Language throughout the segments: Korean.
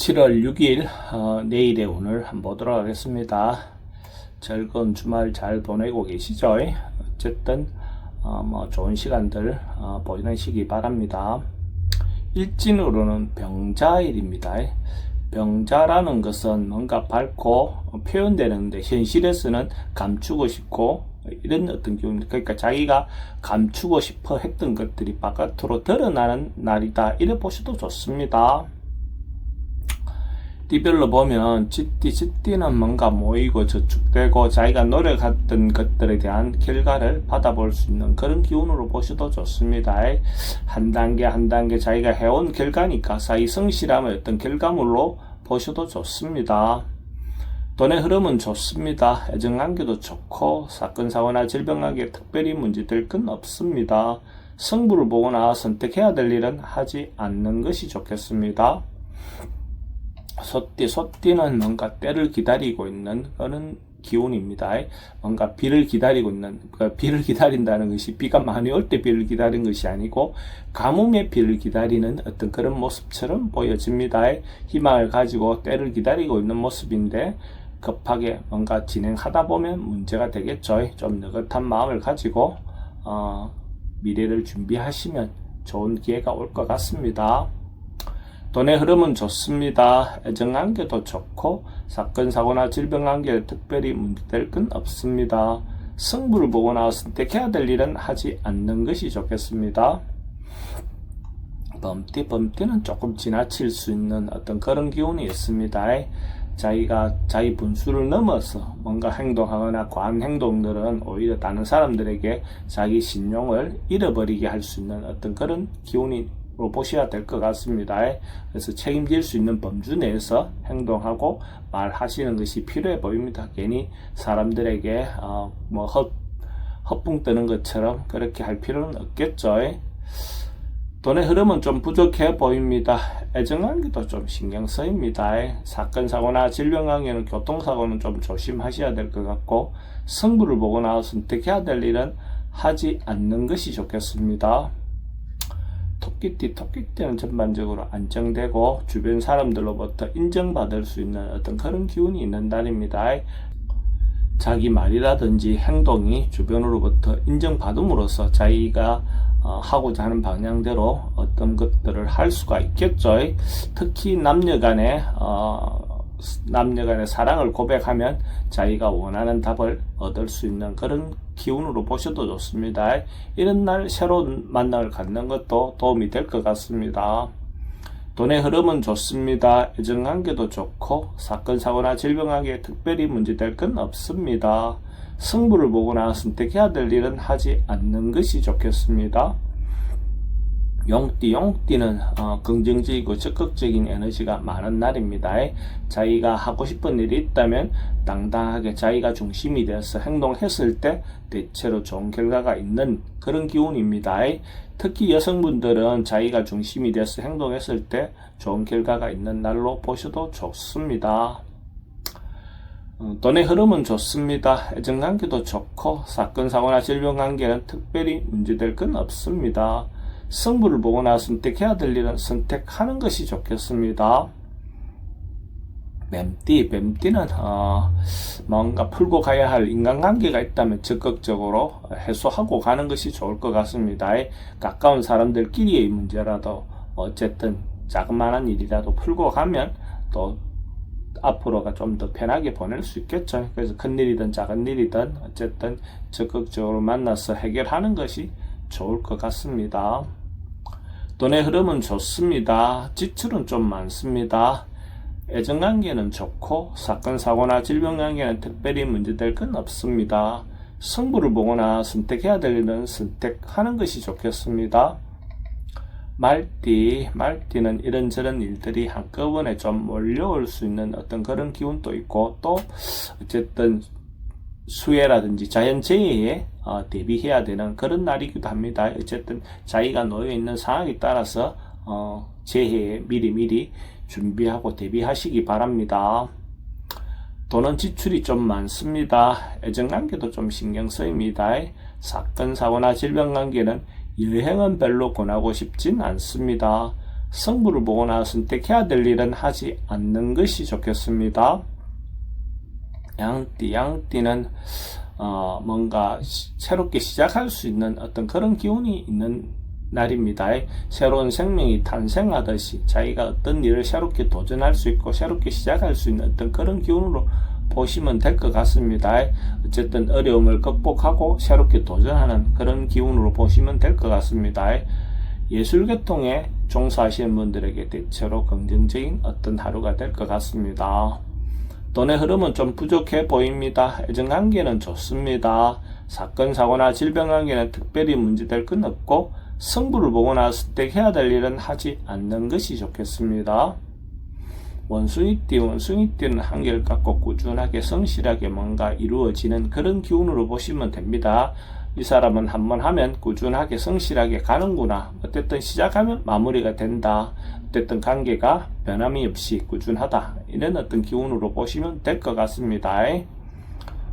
7월 6일 내일의 운을 한번 보도록 하겠습니다. 즐거운 주말 잘 보내고 계시죠? 어쨌든 좋은 시간들 보내시기 바랍니다. 일진으로는 병자일입니다. 병자라는 것은 뭔가 밝고 표현되는데 현실에서는 감추고 싶고 이런 어떤 기분, 그러니까 자기가 감추고 싶어 했던 것들이 바깥으로 드러나는 날이다, 이래 보셔도 좋습니다. 띠별로 보면 쥐띠는 뭔가 모이고 저축되고 자기가 노력했던 것들에 대한 결과를 받아볼 수 있는 그런 기운으로 보셔도 좋습니다. 한 단계 한 단계 자기가 해온 결과니까 사이 성실함의 어떤 결과물로 보셔도 좋습니다. 돈의 흐름은 좋습니다. 애정관계도 좋고 사건 사고나 질병관계에 특별히 문제될 건 없습니다. 승부를 보거나 선택해야 될 일은 하지 않는 것이 좋겠습니다. 소띠는 뭔가 때를 기다리고 있는 그런 기운입니다. 뭔가 비를 기다리고 있는, 비를 기다린다는 것이 비가 많이 올 때 비를 기다리는 것이 아니고 가뭄의 비를 기다리는 어떤 그런 모습처럼 보여집니다. 희망을 가지고 때를 기다리고 있는 모습인데 급하게 뭔가 진행하다 보면 문제가 되겠죠. 좀 느긋한 마음을 가지고 미래를 준비하시면 좋은 기회가 올 것 같습니다. 돈의 흐름은 좋습니다. 애정관계도 좋고 사건 사고나 질병관계에 특별히 문제될 건 없습니다. 승부를 보거나 선택해야 될 일은 하지 않는 것이 좋겠습니다. 범띠는 조금 지나칠 수 있는 어떤 그런 기운이 있습니다. 자기가 자기 분수를 넘어서 뭔가 행동하거나 과한 행동들은 오히려 다른 사람들에게 자기 신용을 잃어버리게 할 수 있는 어떤 그런 기운이 로 보셔야 될 것 같습니다. 그래서 책임질 수 있는 범주 내에서 행동하고 말하시는 것이 필요해 보입니다. 괜히 사람들에게 헛붕 뜨는 것처럼 그렇게 할 필요는 없겠죠. 돈의 흐름은 좀 부족해 보입니다. 애정관계도 좀 신경 쓰입니다. 사건 사고나 질병관계는 교통사고는 좀 조심하셔야 될 것 같고 승부를 보거나 선택해야 될 일은 하지 않는 것이 좋겠습니다. 토끼띠는 전반적으로 안정되고 주변 사람들로부터 인정받을 수 있는 어떤 그런 기운이 있는 날입니다. 자기 말이라든지 행동이 주변으로부터 인정받음으로써 자기가 하고자 하는 방향대로 어떤 것들을 할 수가 있겠죠. 특히 남녀간의 사랑을 고백하면 자기가 원하는 답을 얻을 수 있는 그런 기운으로 보셔도 좋습니다. 이런 날 새로운 만남을 갖는 것도 도움이 될 것 같습니다. 돈의 흐름은 좋습니다. 애정관계도 좋고 사건 사고나 질병관계에 특별히 문제될 건 없습니다. 승부를 보거나 선택해야 될 일은 하지 않는 것이 좋겠습니다. 용띠는 긍정적이고 적극적인 에너지가 많은 날입니다. 자기가 하고 싶은 일이 있다면 당당하게 자기가 중심이 되어서 행동했을 때 대체로 좋은 결과가 있는 그런 기운입니다. 특히 여성분들은 자기가 중심이 되어서 행동했을 때 좋은 결과가 있는 날로 보셔도 좋습니다. 돈의 흐름은 좋습니다. 애정관계도 좋고 사건 사고나 질병관계는 특별히 문제될 건 없습니다. 승부를 보거나 선택해야 될 일은 선택하는 것이 좋겠습니다. 뱀띠는 뭔가 풀고 가야 할 인간관계가 있다면 적극적으로 해소하고 가는 것이 좋을 것 같습니다. 가까운 사람들끼리의 문제라도 어쨌든 자그마한 일이라도 풀고 가면 또 앞으로가 좀 더 편하게 보낼 수 있겠죠. 그래서 큰 일이든 작은 일이든 어쨌든 적극적으로 만나서 해결하는 것이 좋을 것 같습니다. 돈의 흐름은 좋습니다. 지출은 좀 많습니다. 애정관계는 좋고 사건 사고나 질병관계는 특별히 문제될 건 없습니다. 승부를 보거나 선택해야 될 일은 선택하는 것이 좋겠습니다. 말띠는 이런저런 일들이 한꺼번에 좀 몰려올 수 있는 어떤 그런 기운도 있고 또 어쨌든 수해라든지 자연재해에 대비해야 되는 그런 날이기도 합니다. 어쨌든 자기가 놓여있는 상황에 따라서 재해에 미리 준비하고 대비하시기 바랍니다. 돈은 지출이 좀 많습니다. 애정관계도 좀 신경 쓰입니다. 사건 사고나 질병관계는 여행은 별로 권하고 싶진 않습니다. 성부를 보거나 선택해야 될 일은 하지 않는 것이 좋겠습니다. 양띠는 뭔가 새롭게 시작할 수 있는 어떤 그런 기운이 있는 날입니다. 새로운 생명이 탄생하듯이 자기가 어떤 일을 새롭게 도전할 수 있고 새롭게 시작할 수 있는 어떤 그런 기운으로 보시면 될 것 같습니다. 어쨌든 어려움을 극복하고 새롭게 도전하는 그런 기운으로 보시면 될 것 같습니다. 예술계통에 종사하시는 분들에게 대체로 긍정적인 어떤 하루가 될 것 같습니다. 돈의 흐름은 좀 부족해 보입니다. 애정관계는 좋습니다. 사건, 사고나 질병관계는 특별히 문제될 건 없고 승부를 보거나 선택해야 될 일은 하지 않는 것이 좋겠습니다. 원숭이띠는 한결 같고 꾸준하게 성실하게 뭔가 이루어지는 그런 기운으로 보시면 됩니다. 이 사람은 한번 하면 꾸준하게 성실하게 가는구나. 어쨌든 시작하면 마무리가 된다. 어쨌든 관계가 변함이 없이 꾸준하다. 이런 어떤 기운으로 보시면 될 것 같습니다.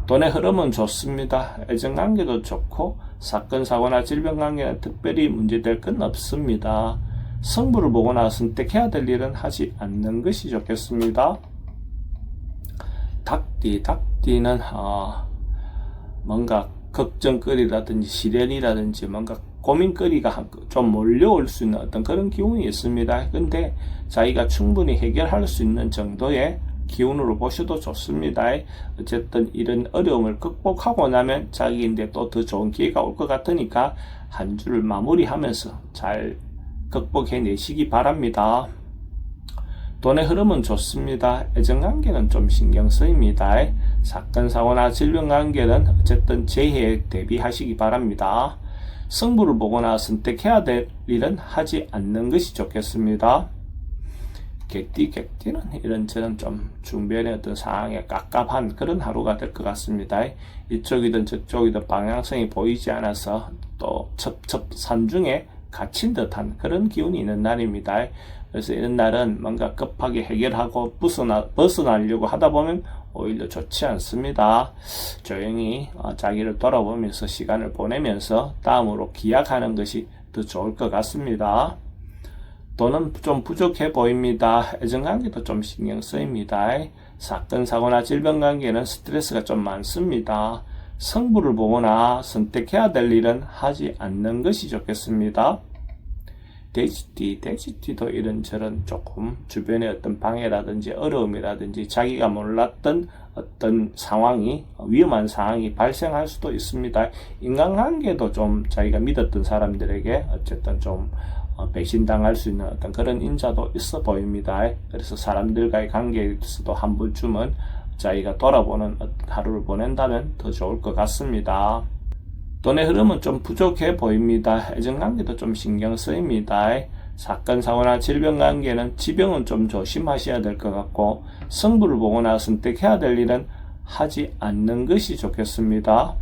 돈의 흐름은 좋습니다. 애정관계도 좋고 사건, 사고나 질병관계는 특별히 문제될 건 없습니다. 성부를 보거나 선택해야 될 일은 하지 않는 것이 좋겠습니다. 닭띠는 뭔가 걱정거리라든지 시련이라든지 뭔가 고민거리가 좀 몰려올 수 있는 어떤 그런 기운이 있습니다. 근데 자기가 충분히 해결할 수 있는 정도의 기운으로 보셔도 좋습니다. 어쨌든 이런 어려움을 극복하고 나면 자기인데 또 더 좋은 기회가 올 것 같으니까 한 주를 마무리하면서 잘 극복해내시기 바랍니다. 돈의 흐름은 좋습니다. 애정관계는 좀 신경 쓰입니다. 사건, 사고나 질병관계는 어쨌든 재해에 대비하시기 바랍니다. 승부를 보거나 선택해야 될 일은 하지 않는 것이 좋겠습니다. 개띠는 이런저런 좀 중변의 어떤 상황에 깝깝한 그런 하루가 될 것 같습니다. 이쪽이든 저쪽이든 방향성이 보이지 않아서 또 산중에 갇힌 듯한 그런 기운이 있는 날입니다. 그래서 이런 날은 뭔가 급하게 해결하고 벗어나려고 하다 보면 오히려 좋지 않습니다. 조용히 자기를 돌아보면서 시간을 보내면서 다음으로 기약하는 것이 더 좋을 것 같습니다. 돈은 좀 부족해 보입니다. 애정관계도 좀 신경 쓰입니다. 사건, 사고나 질병관계는 스트레스가 좀 많습니다. 성부를 보거나 선택해야 될 일은 하지 않는 것이 좋겠습니다. 돼지띠도 이런저런 조금 주변의 어떤 방해라든지 어려움이라든지 자기가 몰랐던 어떤 상황이 위험한 상황이 발생할 수도 있습니다. 인간관계도 좀 자기가 믿었던 사람들에게 어쨌든 좀 배신당할 수 있는 어떤 그런 인자도 있어 보입니다. 그래서 사람들과의 관계에서도 한 번쯤은 자기가 돌아보는 하루를 보낸다면 더 좋을 것 같습니다. 돈의 흐름은 좀 부족해 보입니다. 애정관계도 좀 신경 쓰입니다. 사건, 사고나 질병관계는 지병은 좀 조심하셔야 될 것 같고 승부를 보거나 선택해야 될 일은 하지 않는 것이 좋겠습니다.